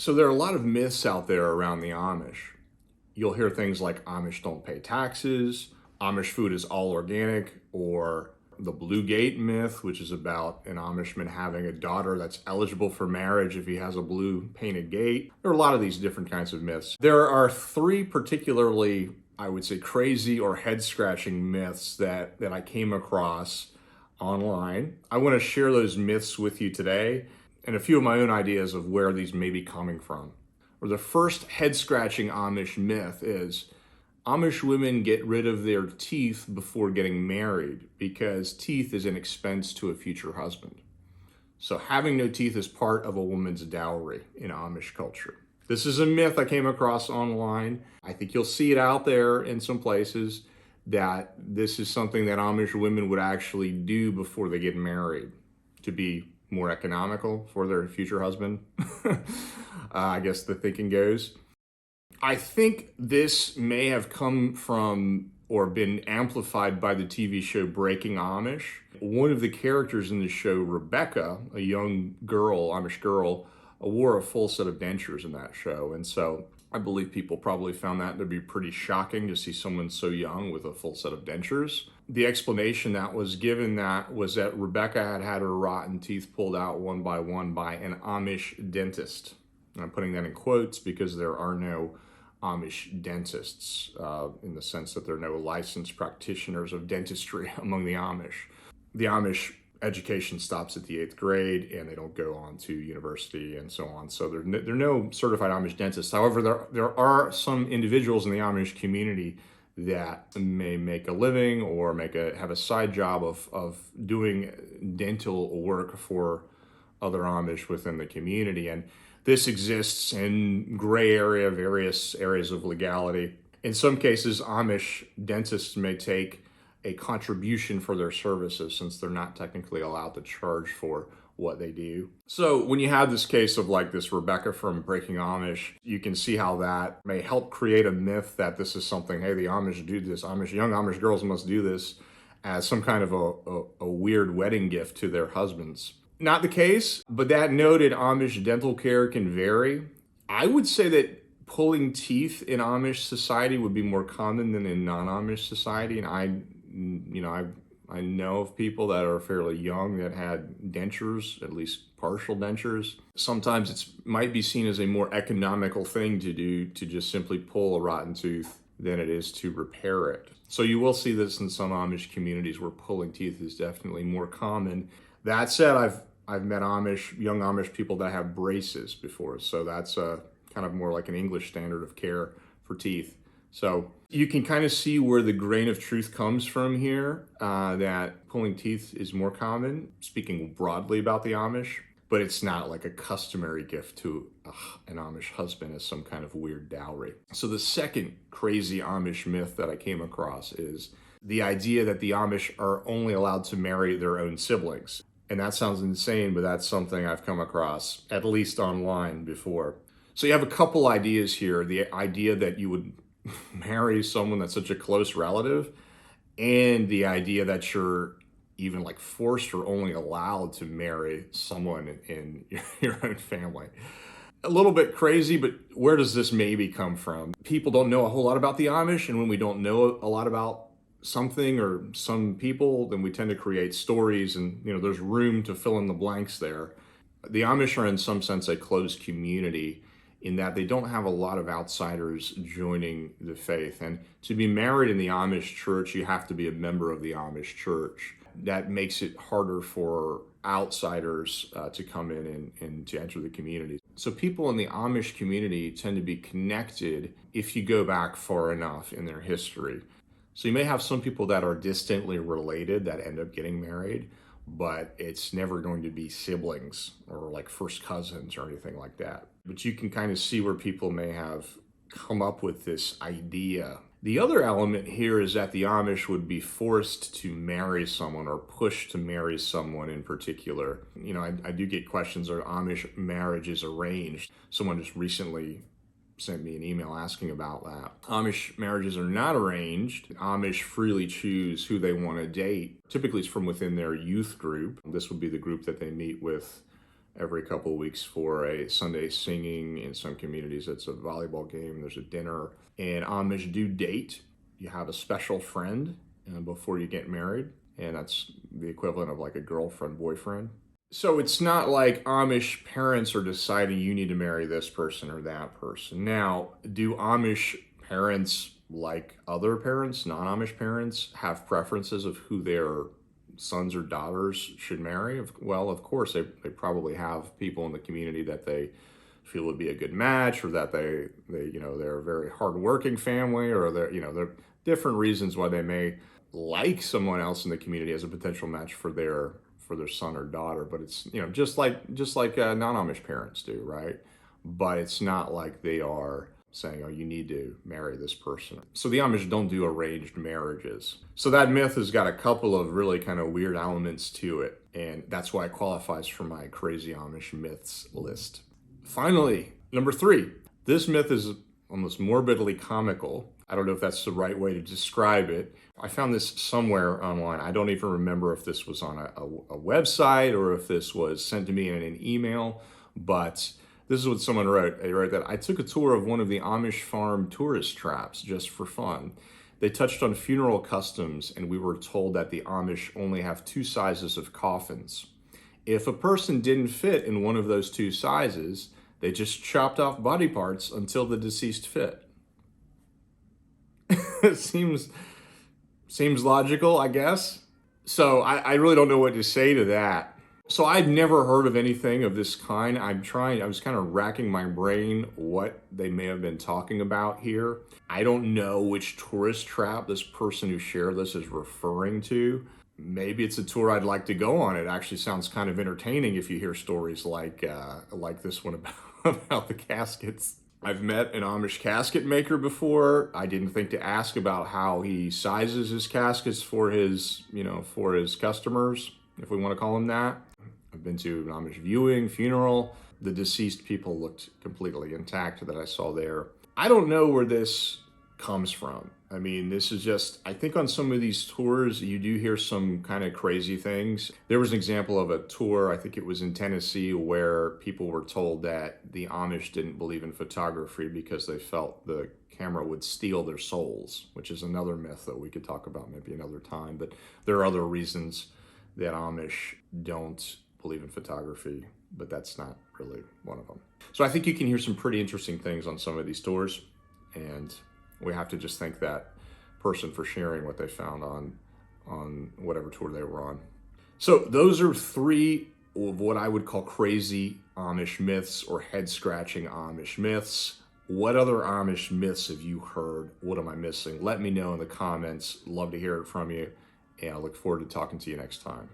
So there are a lot of myths out there around the Amish. You'll hear things like Amish don't pay taxes, Amish food is all organic, or the Blue Gate myth, which is about an Amishman having a daughter that's eligible for marriage if he has a blue painted gate. There are a lot of these different kinds of myths. There are three particularly, I would say, crazy or head-scratching myths that I came across online. I want to share those myths with you today and a few of my own ideas of where these may be coming from. Or the first head-scratching Amish myth is Amish women get rid of their teeth before getting married because teeth is an expense to a future husband. So having no teeth is part of a woman's dowry in Amish culture. This is a myth I came across online. I think you'll see it out there in some places that this is something that Amish women would actually do before they get married to be more economical for their future husband. I guess the thinking goes. I think this may have come from or been amplified by the TV show Breaking Amish. One of the characters in the show, Rebecca, a young girl, Amish girl, wore a full set of dentures in that show. And so I believe people probably found that to be pretty shocking to see someone so young with a full set of dentures. The explanation that was given that was that Rebecca had had her rotten teeth pulled out one by one by an Amish dentist. And I'm putting that in quotes because there are no Amish dentists in the sense that there are no licensed practitioners of dentistry among the Amish. The Amish education stops at the 8th grade and they don't go on to university and so on. So there are no certified Amish dentists. However, there are some individuals in the Amish community that may make a living or have a side job of doing dental work for other Amish within the community. And this exists in gray area, various areas of legality. In some cases, Amish dentists may take a contribution for their services since they're not technically allowed to charge for what they do. So when you have this case of like this Rebecca from Breaking Amish, you can see how that may help create a myth that this is something, hey, the Amish do this, young Amish girls must do this as some kind of a weird wedding gift to their husbands. Not the case, but that noted, Amish dental care can vary. I would say that pulling teeth in Amish society would be more common than in non-Amish society. And I know of people that are fairly young that had dentures, at least partial dentures. Sometimes it might be seen as a more economical thing to do to just simply pull a rotten tooth than it is to repair it. So you will see this in some Amish communities where pulling teeth is definitely more common. That said, I've met young Amish people that have braces before, so that's kind of more like an English standard of care for teeth. So you can kind of see where the grain of truth comes from here, that pulling teeth is more common, speaking broadly about the Amish, but it's not like a customary gift to an Amish husband as some kind of weird dowry. So the second crazy Amish myth that I came across is the idea that the Amish are only allowed to marry their own siblings. And that sounds insane, but that's something I've come across, at least online, before. So you have a couple ideas here. The idea that you would marry someone that's such a close relative, and the idea that you're even like forced or only allowed to marry someone in your own family. A little bit crazy, but where does this maybe come from? People don't know a whole lot about the Amish, and when we don't know a lot about something or some people, then we tend to create stories, and there's room to fill in the blanks there. The Amish are in some sense a closed community in that they don't have a lot of outsiders joining the faith. And to be married in the Amish church, you have to be a member of the Amish church. That makes it harder for outsiders to come in and to enter the community. So people in the Amish community tend to be connected if you go back far enough in their history. So you may have some people that are distantly related that end up getting married, but it's never going to be siblings or like first cousins or anything like that. But you can kind of see where people may have come up with this idea. The other element here is that the Amish would be forced to marry someone or pushed to marry someone in particular. I do get questions, are Amish marriages arranged? Someone just recently sent me an email asking about that. Amish marriages are not arranged. Amish freely choose who they want to date. Typically it's from within their youth group. This would be the group that they meet with every couple of weeks for a Sunday singing. In some communities, it's a volleyball game, there's a dinner. And Amish do date. You have a special friend before you get married, and that's the equivalent of like a girlfriend, boyfriend. So it's not like Amish parents are deciding you need to marry this person or that person. Now, do Amish parents, like other parents, non-Amish parents, have preferences of who their sons or daughters should marry? Well, of course, they probably have people in the community that they feel would be a good match, or that they're a very hardworking family, or there are different reasons why they may like someone else in the community as a potential match for their son or daughter. But it's just like non-Amish parents do, right? But it's not like they are saying, oh, you need to marry this person. So the Amish don't do arranged marriages. So that myth has got a couple of really kind of weird elements to it, and that's why it qualifies for my crazy Amish myths list. Finally, number 3. This myth is almost morbidly comical. I don't know if that's the right way to describe it. I found this somewhere online. I don't even remember if this was on a website or if this was sent to me in an email, but this is what someone wrote. They wrote that I took a tour of one of the Amish farm tourist traps just for fun. They touched on funeral customs, and we were told that the Amish only have 2 sizes of coffins. If a person didn't fit in one of those 2 sizes, they just chopped off body parts until the deceased fit. It seems logical, I guess. So I really don't know what to say to that. So I've never heard of anything of this kind. I was kind of racking my brain what they may have been talking about here. I don't know which tourist trap this person who shared this is referring to. Maybe it's a tour I'd like to go on. It actually sounds kind of entertaining if you hear stories like this one about the caskets. I've met an Amish casket maker before. I didn't think to ask about how he sizes his caskets for his customers, if we want to call them that. I've been to an Amish viewing, funeral. The deceased people looked completely intact that I saw there. I don't know where this comes from. I mean, this is just, I think on some of these tours, you do hear some kind of crazy things. There was an example of a tour, I think it was in Tennessee, where people were told that the Amish didn't believe in photography because they felt the camera would steal their souls, which is another myth that we could talk about maybe another time. But there are other reasons that Amish don't believe in photography, but that's not really one of them. So I think you can hear some pretty interesting things on some of these tours, and we have to just thank that person for sharing what they found on whatever tour they were on. So those are 3 of what I would call crazy Amish myths or head-scratching Amish myths. What other Amish myths have you heard? What am I missing? Let me know in the comments. Love to hear it from you, and I look forward to talking to you next time.